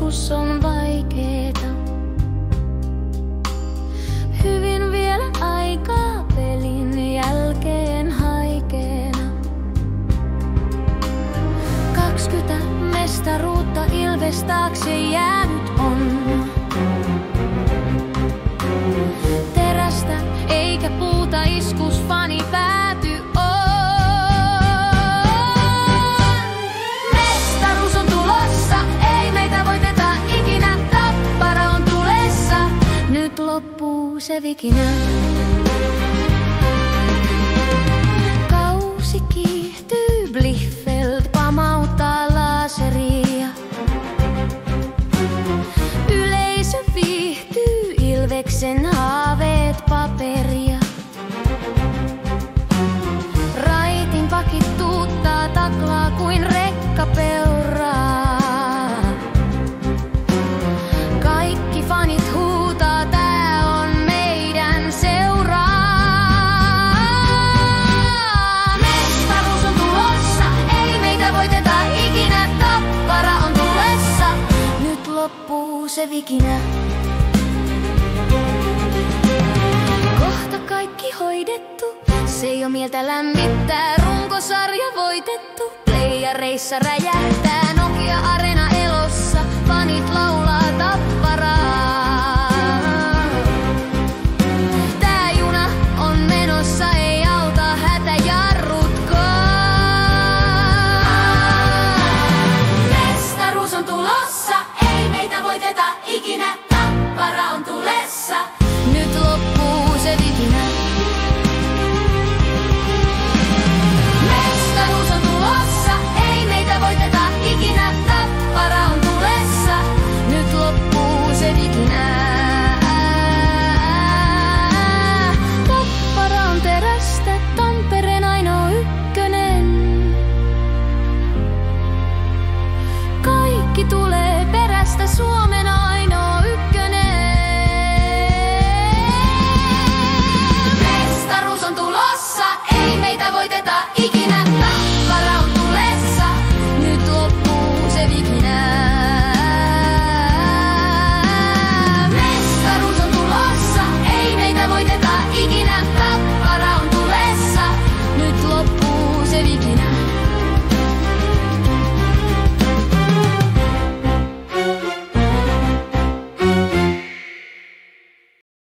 joskus on vaikeeta. Hyvin vielä aikaa pelin jälkeen haikeena. 20 mestaruutta Ilves taakse jäänyt on. Terästä eikä puuta iskus fani pääty on. Mestaruus on tulossa, ei meitä voiteta ikinä. Tappara on tulessa, nyt loppuu se vikinä. Kausi kiihtyy, Blichfeld pamauttaa laseria. Yleisö viihtyy, Ilveksen haaveet paperia. Raitin pakit tuuttaa, taklaa kuin rekkapeuraa. Kaikki fanit huutaa, tää on meidän seuraa. Mestaruus on tulossa, ei meitä voiteta ikinä. Tappara on tulessa, nyt loppuu se vikinä. Kohta kaikki hoidettu, se jo mieltä lämmittää. Runkosarja voitettu, playareissa räjähtää. Nokia Arena elossa, fanit laulaa.